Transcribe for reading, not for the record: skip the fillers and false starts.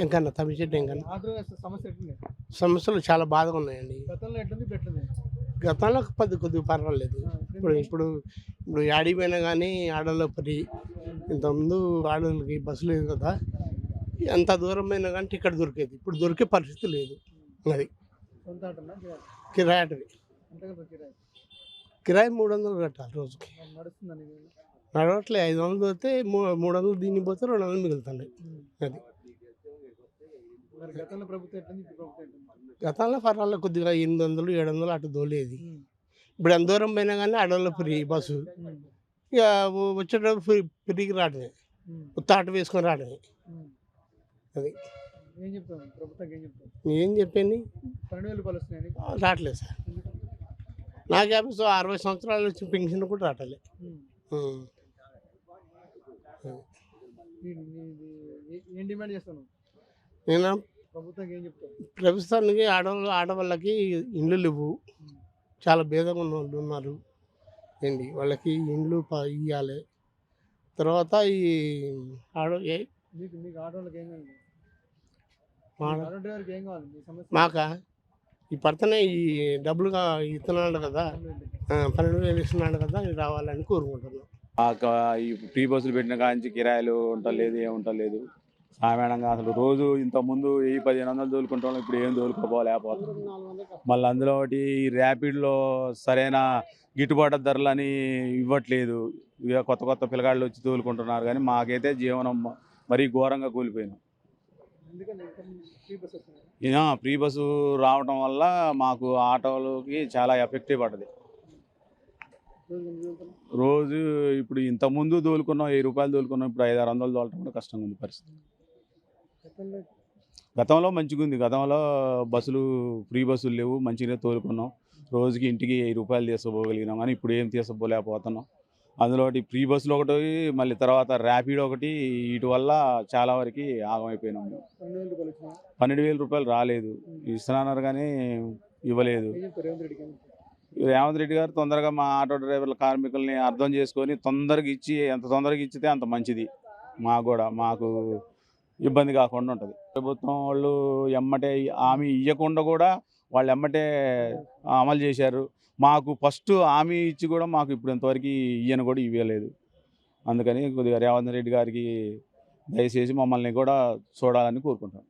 ఎంకన్నా తమ్మిచెట్టు ఎంకన్నా ఆటో సమస్య ఎట్లుంది? సమస్యలు చాలా బాధగా ఉన్నాయండి. గతంలో ఎట్లుంది ఇప్పుడు ఎట్లుంది? గతంలో కొద్దిగా పర్వాలేదు. ఇప్పుడు ఇప్పుడు ఇప్పుడు యాడికి పోయినా కానీ ఆడోళ్ళ పని. ఇంతకుముందు ఆడోళ్ళకి బస్సు లేదు కదా, ఎంత దూరం పోయినా కానీ టికెట్ దొరికేది. ఇప్పుడు దొరికే పరిస్థితి లేదు. అది సొంత ఆటోనా కిరాయి ఆటోవి. ఎంత కడతారు కిరాయి? కిరాయి 300 కట్టాలి రోజుకి. నడుస్తుందా నీకు? నడవట్లే 500 పోతే 300 దీనికి పోతే 200 మిగులుతున్నాయి. అది మరి గతంలో ప్రభుత్వం ఎట్లుంది ఇప్పుడు ప్రభుత్వం ఎట్లుంది? గతంలో పర్వాలేదు, కొద్దిగా 800 700 అటు దోలేది. ఇప్పుడు ఎంత దూరం పోయినా కానీ ఆడోళ్ళ ఫ్రీ బస్సు. ఇక వచ్చేటప్పుడు ఫ్రీకి రావడమే, ఉత్త ఆటో వేసుకొని రావడమే. అది ఏం చెప్తాను ప్రభుత్వానికి? ఏం చెప్తాను? ఏం చెప్పండి, 12,000 రూపాయలు వస్తున్నాయని. రావట్లేదు సార్. నాకు 60 సంవత్సరాలు వచ్చి పెన్షన్ కూడా రావట్లేదు. ఏం డిమాండ్ చేస్తాను నేను ప్రభుత్వానికి? ఏం చెప్తాను? ప్రభుత్వానికి ఆడవాళ్ళకి ఇండ్లు లేవు, చాలా భేదంగా ఉన్న వాళ్ళు ఉన్నారు ఏంటి, వాళ్ళకి ఇండ్లు ఇవ్వాలి. తర్వాత ఈ మీకు ఆటోళ్ళకి ఏం కావాలి? ఆటో డ్రైవర్కి ఏం కావాలి? మీ సమస్య మాకా ఈ పడుతున్నాయి, ఈ డబ్బులుగా ఇస్తున్నాడు కదా, 12,000 ఇస్తున్నాడు కదా, ఇది రావాలని కోరుకుంటున్నాం. ఈ ఫ్రీ బస్సులు పెట్టిన కాంచి కిరాయిలు ఉండలేదు, ఏం ఉండలేదు. సామాన్యంగా అసలు రోజు ఇంతకుముందు 1000-1500 తోలుకుంటాం, ఇప్పుడు ఏం తోలుకోపోలేకపోతున్నాం. మళ్ళీ అందులో ఒకటి ర్యాపిడ్లో సరైన గిట్టుబాటు ధరలని ఇవ్వట్లేదు. ఇక కొత్త పిల్లగాళ్ళు వచ్చి తోలుకుంటున్నారు, కానీ మాకైతే జీవనం మరీ ఘోరంగా కూలిపోయినాం. ఫ్రీ బస్సు రావటం వల్ల మాకు ఆటోలకి చాలా ఎఫెక్టివ్ పడ్డది. రోజు ఇప్పుడు ఇంతకుముందు తోలుకున్నాం 1000 రూపాయలు తోలుకున్నాం, ఇప్పుడు 500-600 తోలటం కూడా కష్టంగా ఉంది పరిస్థితి. గతంలో మంచిగా ఉంది, గతంలో బస్సులు ఫ్రీ బస్సులు లేవు, మంచిగానే తోలుకున్నాం. రోజుకి ఇంటికి 1000 రూపాయలు తీసుకుపోగలిగినాం, కానీ ఇప్పుడు ఏం తీసుకుపోలేకపోతున్నాం. అందులో ఒకటి ఫ్రీ బస్సులు ఒకటి, మళ్ళీ తర్వాత ర్యాపిడ్ ఒకటి, వీటి వల్ల చాలా వరకు ఆగమైపోయినాం. 12,000 రూపాయలు రాలేదు, ఇస్తున్నారు కానీ ఇవ్వలేదు. రేవంత్ రెడ్డి గారు తొందరగా మా ఆటో డ్రైవర్ల కార్మికుల్ని అర్థం చేసుకొని తొందరగా ఇచ్చి, ఎంత తొందరగా ఇచ్చితే అంత మంచిది. మాకు ఇబ్బంది కాకుండా ఉంటుంది. ప్రభుత్వం వాళ్ళు ఎమ్మటే హామీ ఇవ్వకుండా కూడా వాళ్ళు ఎమ్మటే అమలు చేశారు. మాకు ఫస్ట్ హామీ ఇచ్చి కూడా మాకు ఇప్పుడు ఇంతవరకు ఇయ్యను కూడా ఇవ్వలేదు. అందుకని కొద్దిగా రేవంత్ రెడ్డి గారికి దయచేసి మమ్మల్ని కూడా చూడాలని కోరుకుంటాం.